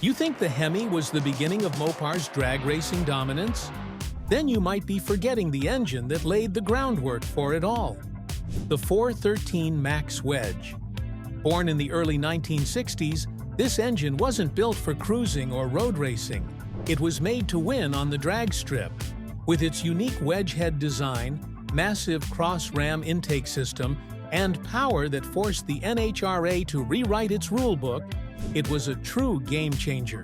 You think the HEMI was the beginning of Mopar's drag racing dominance? Then you might be forgetting the engine that laid the groundwork for it all. The 413 Max Wedge. Born in the early 1960s, this engine wasn't built for cruising or road racing. It was made to win on the drag strip. With its unique wedge head design, massive cross-ram intake system, and power that forced the NHRA to rewrite its rulebook, it was a true game-changer.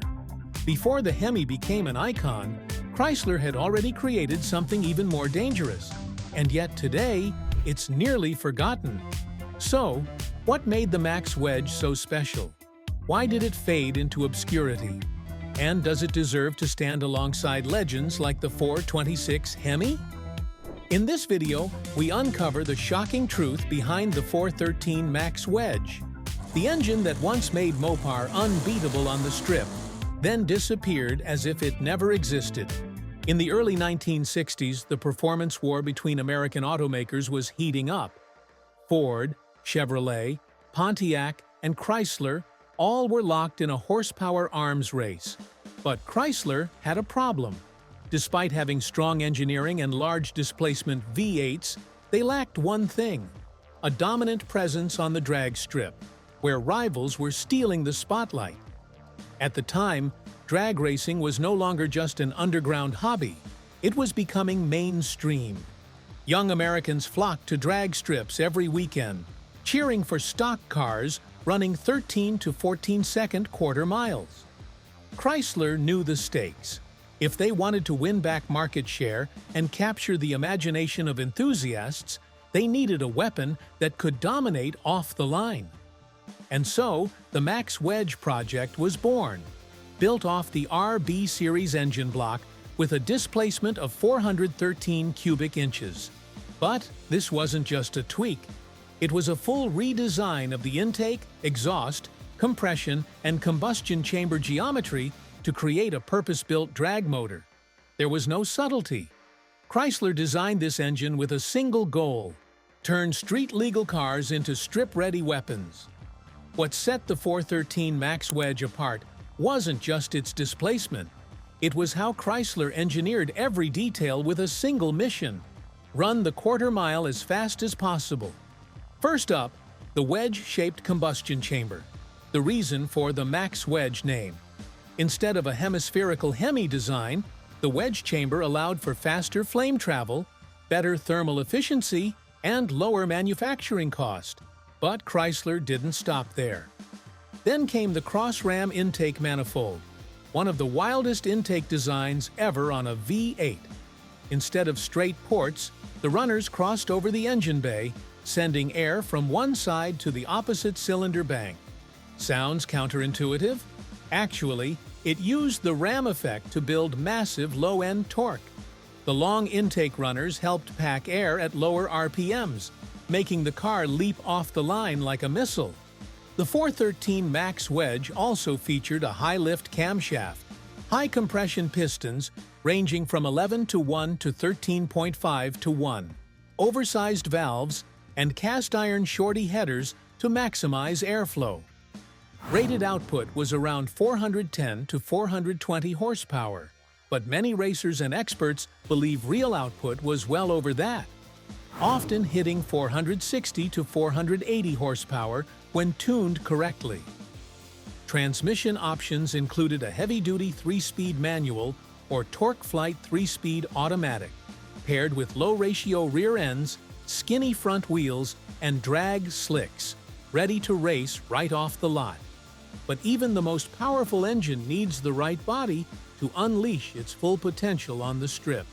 Before the HEMI became an icon, Chrysler had already created something even more dangerous. And yet today, it's nearly forgotten. So, what made the Max Wedge so special? Why did it fade into obscurity? And does it deserve to stand alongside legends like the 426 HEMI? In this video, we uncover the shocking truth behind the 413 Max Wedge. The engine that once made Mopar unbeatable on the strip, then disappeared as if it never existed. In the early 1960s, the performance war between American automakers was heating up. Ford, Chevrolet, Pontiac, and Chrysler all were locked in a horsepower arms race. But Chrysler had a problem. Despite having strong engineering and large displacement V8s, they lacked one thing: a dominant presence on the drag strip, where rivals were stealing the spotlight. At the time, drag racing was no longer just an underground hobby. It was becoming mainstream. Young Americans flocked to drag strips every weekend, cheering for stock cars running 13 to 14-second quarter miles. Chrysler knew the stakes. If they wanted to win back market share and capture the imagination of enthusiasts, they needed a weapon that could dominate off the line. And so, the Max Wedge project was born, built off the RB series engine block with a displacement of 413 cubic inches. But this wasn't just a tweak. It was a full redesign of the intake, exhaust, compression, and combustion chamber geometry to create a purpose-built drag motor. There was no subtlety. Chrysler designed this engine with a single goal: turn street-legal cars into strip-ready weapons. What set the 413 Max Wedge apart wasn't just its displacement. It was how Chrysler engineered every detail with a single mission: run the quarter mile as fast as possible. First up, the wedge-shaped combustion chamber, the reason for the Max Wedge name. Instead of a hemispherical HEMI design, the wedge chamber allowed for faster flame travel, better thermal efficiency, and lower manufacturing cost. But Chrysler didn't stop there. Then came the cross-ram intake manifold, one of the wildest intake designs ever on a V8. Instead of straight ports, the runners crossed over the engine bay, sending air from one side to the opposite cylinder bank. Sounds counterintuitive? Actually, it used the ram effect to build massive low-end torque. The long intake runners helped pack air at lower RPMs, making the car leap off the line like a missile. The 413 Max Wedge also featured a high-lift camshaft, high-compression pistons ranging from 11 to 1 to 13.5 to 1, oversized valves, and cast-iron shorty headers to maximize airflow. Rated output was around 410 to 420 horsepower, but many racers and experts believe real output was well over that, often hitting 460 to 480 horsepower when tuned correctly. Transmission options included a heavy-duty 3-speed manual or TorqueFlite 3-speed automatic, paired with low-ratio rear ends, skinny front wheels, and drag slicks, ready to race right off the lot. But even the most powerful engine needs the right body to unleash its full potential on the strip.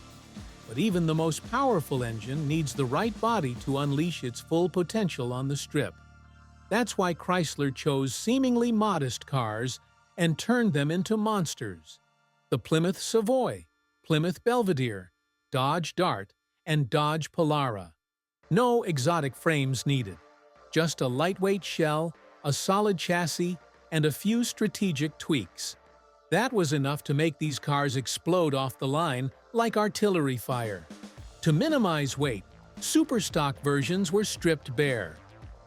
But even the most powerful engine needs the right body to unleash its full potential on the strip. That's why Chrysler chose seemingly modest cars and turned them into monsters. The Plymouth Savoy, Plymouth Belvedere, Dodge Dart, and Dodge Polara. No exotic frames needed. Just a lightweight shell, a solid chassis, and a few strategic tweaks. That was enough to make these cars explode off the line like artillery fire. To minimize weight, superstock versions were stripped bare.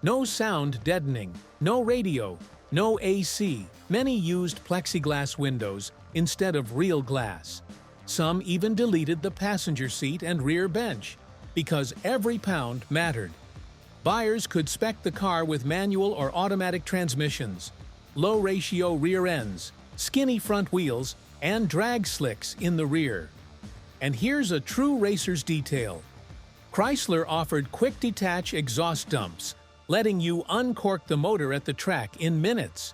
No sound deadening, no radio, no AC, Many used plexiglass windows instead of real glass. Some even deleted the passenger seat and rear bench, because every pound mattered. Buyers could spec the car with manual or automatic transmissions, low-ratio rear ends, skinny front wheels, and drag slicks in the rear. And here's a true racer's detail. Chrysler offered quick-detach exhaust dumps, letting you uncork the motor at the track in minutes.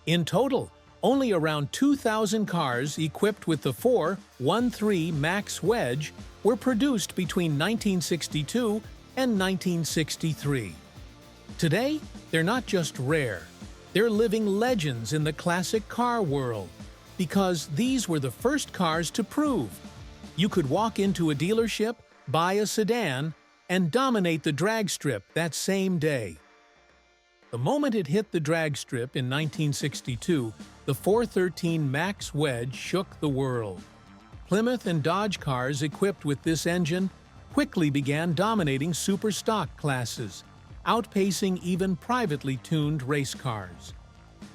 In total, only around 2,000 cars equipped with the 413 Max Wedge were produced between 1962 and 1963. Today, they're not just rare, they're living legends in the classic car world, because these were the first cars to prove you could walk into a dealership, buy a sedan, and dominate the drag strip that same day. The moment it hit the drag strip in 1962, the 413 Max Wedge shook the world. Plymouth and Dodge cars equipped with this engine quickly began dominating super stock classes, outpacing even privately tuned race cars.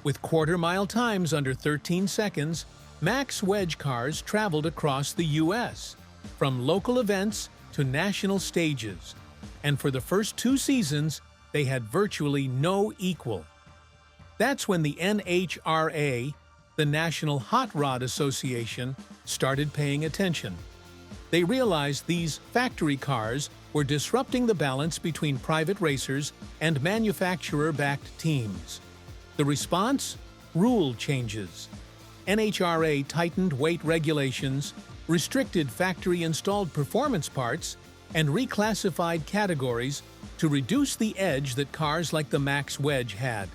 With quarter-mile times under 13 seconds, Max Wedge cars traveled across the U.S., from local events to national stages, and for the first 2 seasons, they had virtually no equal. That's when the NHRA, the National Hot Rod Association, started paying attention. They realized these factory cars were disrupting the balance between private racers and manufacturer-backed teams. The response? Rule changes. NHRA tightened weight regulations, restricted factory-installed performance parts, and reclassified categories to reduce the edge that cars like the Max Wedge had.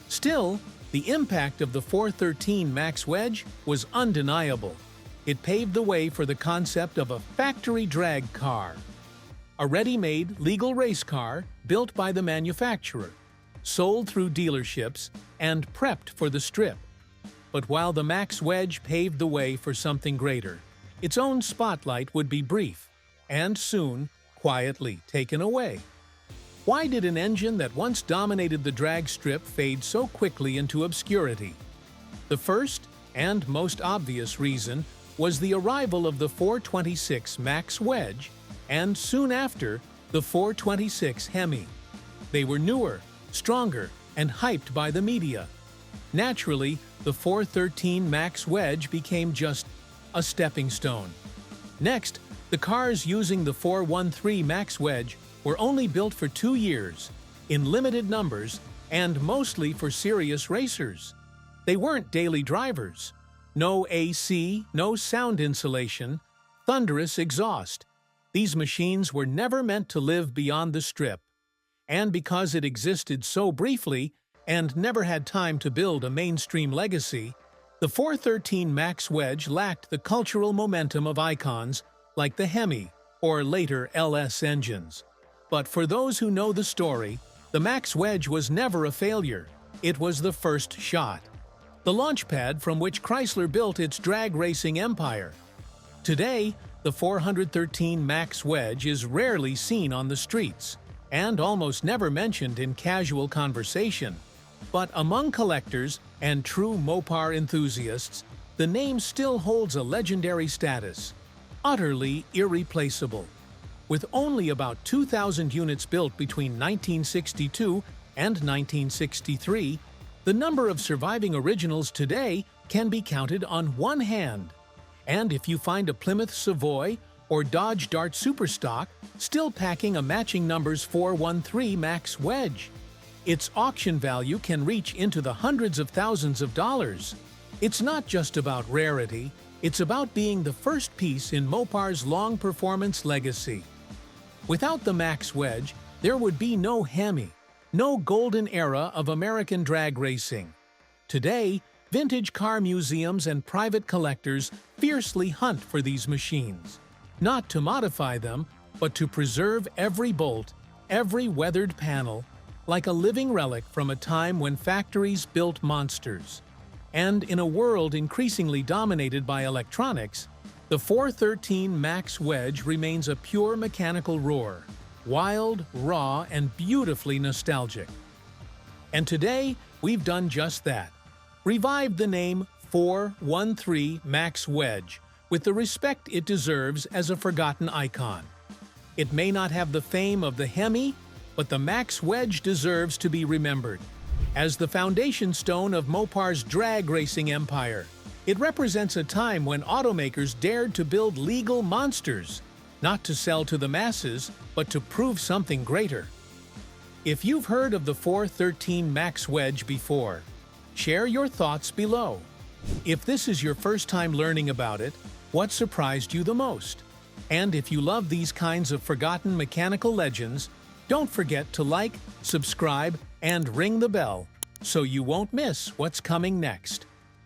Still, the impact of the 413 Max Wedge was undeniable. It paved the way for the concept of a factory drag car, a ready-made, legal race car built by the manufacturer, sold through dealerships, and prepped for the strip. But while the Max Wedge paved the way for something greater, its own spotlight would be brief, and soon, quietly taken away. Why did an engine that once dominated the drag strip fade so quickly into obscurity? The first, and most obvious reason, was the arrival of the 426 Max Wedge, and soon after, the 426 HEMI. They were newer, stronger, and hyped by the media. Naturally, the 413 Max Wedge became just a stepping stone. Next, the cars using the 413 Max Wedge were only built for 2 years, in limited numbers, and mostly for serious racers. They weren't daily drivers. No AC, no sound insulation, thunderous exhaust. These machines were never meant to live beyond the strip. And because it existed so briefly and never had time to build a mainstream legacy, the 413 Max Wedge lacked the cultural momentum of icons like the HEMI or later LS engines. But for those who know the story, the Max Wedge was never a failure. It was the first shot, the launchpad from which Chrysler built its drag racing empire. Today, the 413 Max Wedge is rarely seen on the streets and almost never mentioned in casual conversation. But among collectors and true Mopar enthusiasts, the name still holds a legendary status, utterly irreplaceable. With only about 2,000 units built between 1962 and 1963, the number of surviving originals today can be counted on one hand. And if you find a Plymouth Savoy or Dodge Dart Superstock still packing a matching numbers 413 Max Wedge, its auction value can reach into the hundreds of thousands of dollars. It's not just about rarity, it's about being the first piece in Mopar's long performance legacy. Without the Max Wedge, there would be no HEMI, no golden era of American drag racing. Today, vintage car museums and private collectors fiercely hunt for these machines, not to modify them, but to preserve every bolt, every weathered panel, like a living relic from a time when factories built monsters. And in a world increasingly dominated by electronics, the 413 Max Wedge remains a pure mechanical roar, wild, raw, and beautifully nostalgic. And today, we've done just that. revived the name 413 Max Wedge with the respect it deserves as a forgotten icon. It may not have the fame of the HEMI, but the Max Wedge deserves to be remembered. As the foundation stone of Mopar's drag racing empire, it represents a time when automakers dared to build legal monsters, not to sell to the masses, but to prove something greater. If you've heard of the 413 Max Wedge before, share your thoughts below. If this is your first time learning about it, what surprised you the most? And if you love these kinds of forgotten mechanical legends, don't forget to like, subscribe, and ring the bell so you won't miss what's coming next.